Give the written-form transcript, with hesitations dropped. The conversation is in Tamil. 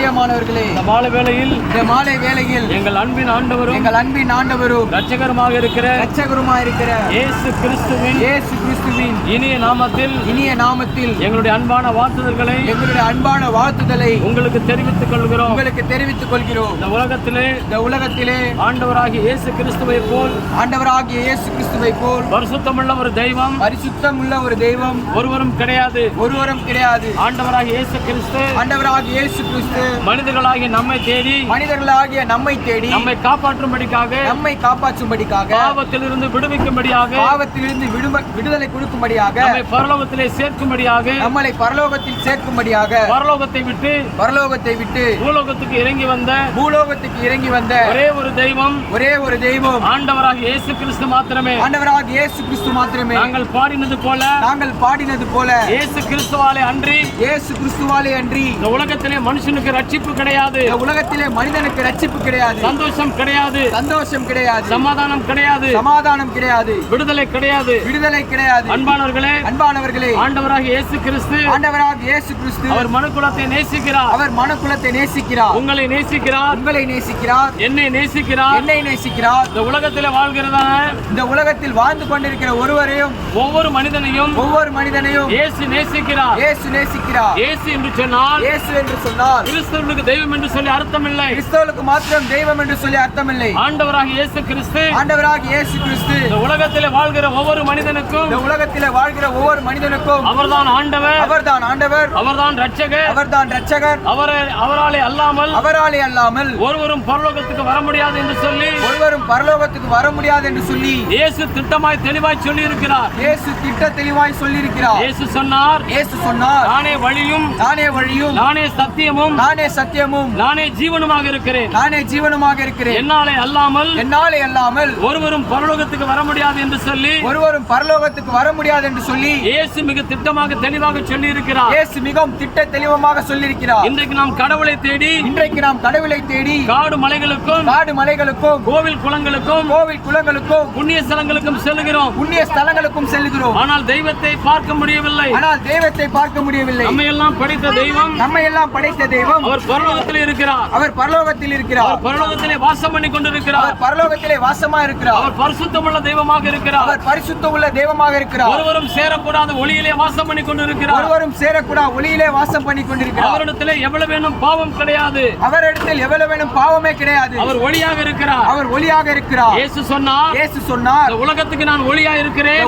பிரியமானவர்களே, இந்த மாலை வேளையில் எங்கள் அன்பின் ஆண்டவரும் இரட்சகருமாக இருக்கிற இயேசு கிறிஸ்துவின் இனிய நாமத்தில் எங்களுடைய அன்பான வாழ்த்துதலை உங்களுக்கு தெரிவித்துக் கொள்கிறோம். இந்த உலகத்திலே ஆண்டவராகிய இயேசு கிறிஸ்துவை போல் பரிசுத்தமுள்ள ஒரு தெய்வம் ஒருவரும் கிடையாது. ஆண்டவராகிய இயேசு கிறிஸ்து மனிதர்களாகிய நம்மை தேடி நம்மை காப்பாற்றும்படிக்காக பாவத்திலிருந்து விடுவிக்கும்படியாக விடுதலை கொடுக்கும்படியாக நம்மை பரலோகத்திலே சேர்க்கும்படியாக பரலோகத்தை விட்டு பூலோகத்துக்கு இறங்கி வந்த ஒரே ஒரு தெய்வம் ஆண்டவராகிய இயேசு கிறிஸ்து மாத்திரமே. நாங்கள் பாடினது போல இயேசு கிறிஸ்துவாலே அன்றி இந்த உலகத்திலே மனுஷனுக்கு ரட்சிப்பு கிடையாது. மனிதனுக்கு ரட்சிப்பு கிடையாது. சந்தோஷம் கிடையாது. சமாதானம் கிடையாது. விடுதலை கிடையாது. அன்பானவர்களே, ஆண்டவராகிய இயேசு கிறிஸ்து அவர் மனுக்குலத்தை நேசிக்கிறார். உங்களை நேசிக்கிறார். என்னை நேசிக்கிறார். இந்த உலகத்திலே இந்த உலகத்தில் வாழ்ந்து கொண்டிருக்கிற ஒவ்வொரு மனிதனையும் இயேசு நேசிக்கிறார். இயேசு என்று சொன்னால் கிறிஸ்துவுக்கு தெய்வம் என்று சொல்லி அர்த்தமில்லை. கிறிஸ்துவுக்கு மாத்திரம் தெய்வம் என்று சொல்லி அர்த்தமில்லை. ஆண்டவராகிய இயேசு கிறிஸ்து இந்த உலகத்திலே வாழ்கிற ஒவ்வொரு மனிதனுக்கும் அவர்தான் ஆண்டவர். அவர்தான் இரட்சகர். அவராலே அல்லாமல் ஒருவரும் பரலோகத்துக்கு வர முடியாது என்று சொல்லி இயேசு திட்டமாய் தெளிவாய் சொல்லி இருக்கிறார். இயேசு சொன்னார், நானே வழியும் நானே சத்தியமும் நானே ஜீவனுமாக இருக்கிறேன். என்னாலே அல்லாமல் ஒருவரும் பரலோகத்துக்கு வர முடியாது என்று சொல்லி இயேசு மிக திட்டமாக தெளிவாக சொல்லி இருக்கிறார். இன்றைக்கு நாம் கடவுளை தேடி காடு மலைகளுக்கும் கோவில் குளங்களுக்கும் புண்ணிய ஸ்தலங்களுக்கும் செல்லுகிறோம். ஆனால் தெய்வத்தை பார்க்க முடியவில்லை. நம்மை எல்லாம் படைத்த தெய்வம் அவர் பரலோகத்தில் இருக்கிறார். அவர் பரலோகத்திலே வாசம் பண்ணி கொண்டிருக்கிறார். அவர் பரிசுத்தமுள்ள தெய்வமாக இருக்கிறார். ஒருவரும் சேரக்கூடாத ஒளியிலே வாசம் பண்ணி கொண்டிருக்கிறார். அவரிடத்திலே எவ்வளவு வேணும் பாவம் கிடையாது. பாவமே கிடையாது. அவர் ஒளியாக இருக்கிறார். இயேசு சொன்னார், உலகத்துக்கு நான் ஒளியா இருக்கிறேன்.